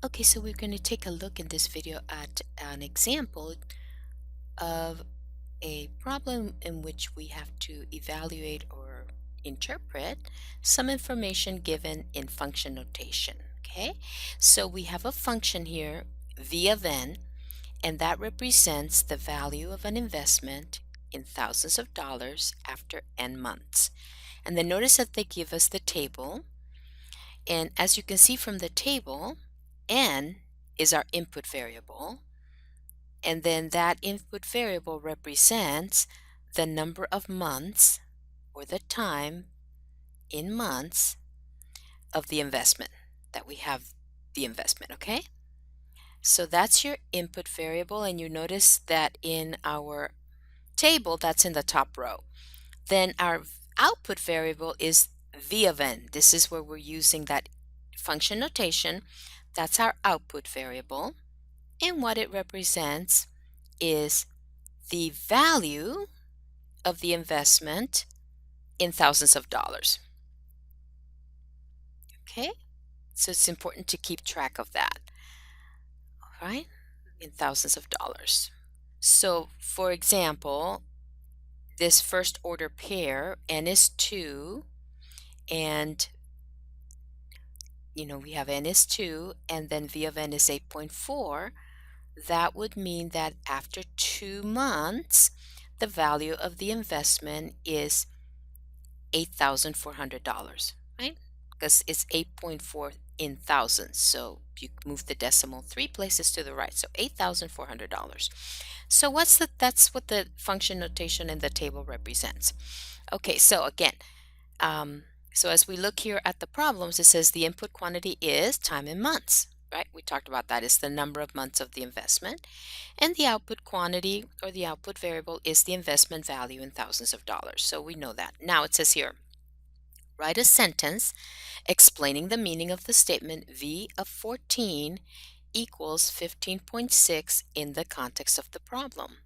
Okay, so we're going to take a look in this video at an example of a problem in which we have to evaluate or interpret some information given in function notation. Okay, so we have a function here, v of n, and that represents the value of an investment in thousands of dollars after n months. And then notice that they give us the table. And as you can see from the table, n is our input variable, and then that input variable represents the number of months or the time in months of the investment that we have the investment, okay? So that's your input variable, and you notice that in our table, that's in the top row. Then our output variable is v of n. This is where we're using that function notation. That's our output variable. And what it represents is the value of the investment in thousands of dollars. Okay? So it's important to keep track of that. All right? In thousands of dollars. So, for example, this first order pair, n is 2, and we have n is 2, and then v of n is 8.4. That would mean that after 2 months, the value of the investment is $8,400, right? Because it's 8.4 in thousands. So you move the decimal 3 places to the right. So $8,400. So that's what the function notation in the table represents. Okay, so again, so as we look here at the problems, it says the input quantity is time in months, right? We talked about that. It's the number of months of the investment. And the output quantity or the output variable is the investment value in thousands of dollars. So we know that. Now it says here, write a sentence explaining the meaning of the statement V of 14 equals 15.6 in the context of the problem.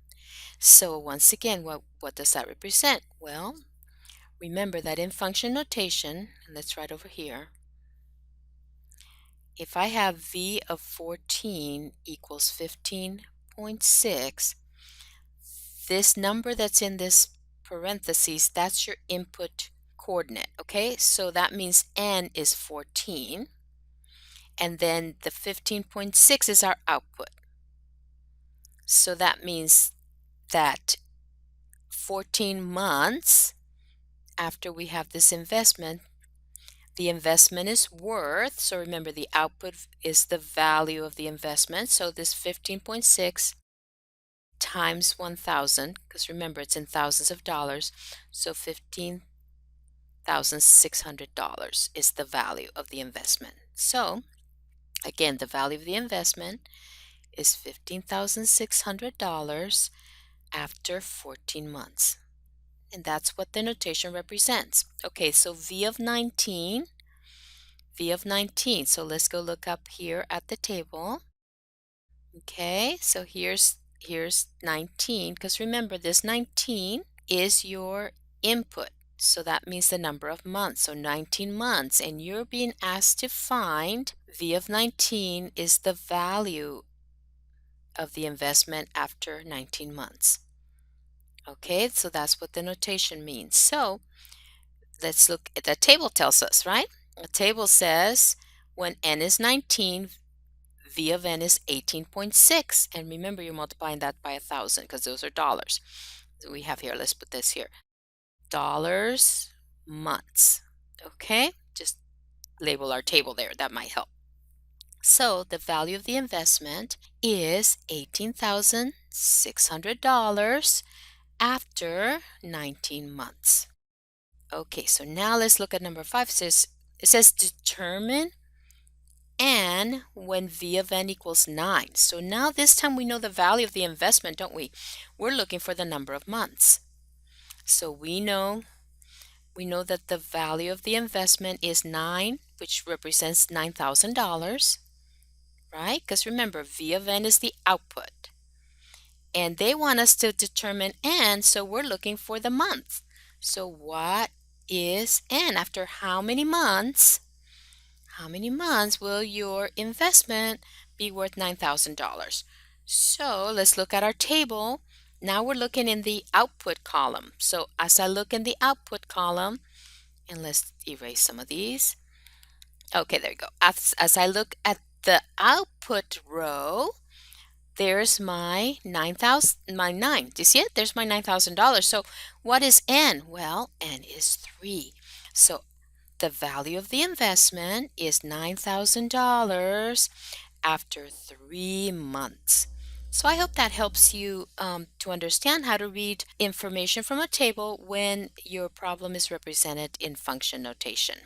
So once again, what does that represent? Well, remember that in function notation, and let's write over here, if I have V of 14 equals 15.6, this number that's in this parentheses, that's your input coordinate, okay? So that means n is 14, and then the 15.6 is our output. So that means that 14 months after we have this investment, the investment is worth, so remember the output is the value of the investment, so this 15.6 times 1,000, because remember it's in thousands of dollars, so $15,600 is the value of the investment. So again, the value of the investment is $15,600 after 14 months. And that's what the notation represents. Okay, so V of 19. So let's go look up here at the table. Okay, so here's 19, because remember this 19 is your input. So that means the number of months. So 19 months, and you're being asked to find V of 19 is the value of the investment after 19 months. Okay, so that's what the notation means. So let's look at the table tells us, right? The table says when n is 19, V of n is 18.6. And remember, you're multiplying that by 1,000 because those are dollars. So we have here, let's put this here. Dollars, months. Okay, just label our table there. That might help. So the value of the investment is $18,600 after 19 months. Okay, so now let's look at number 5. It says determine n when V of n equals 9. So now this time we know the value of the investment, don't we? We're looking for the number of months. So we know that the value of the investment is 9, which represents $9,000, right? Because remember, V of n is the output. And they want us to determine n, so we're looking for the month. So what is n? After how many months? How many months will your investment be worth $9,000? So let's look at our table. Now we're looking in the output column. So as I look in the output column, and let's erase some of these. Okay, there you go. As I look at the output row, there's my 9,000, my 9. Do you see it? There's my $9,000. So what is N? Well, N is 3. So the value of the investment is $9,000 after 3 months. So I hope that helps you to understand how to read information from a table when your problem is represented in function notation.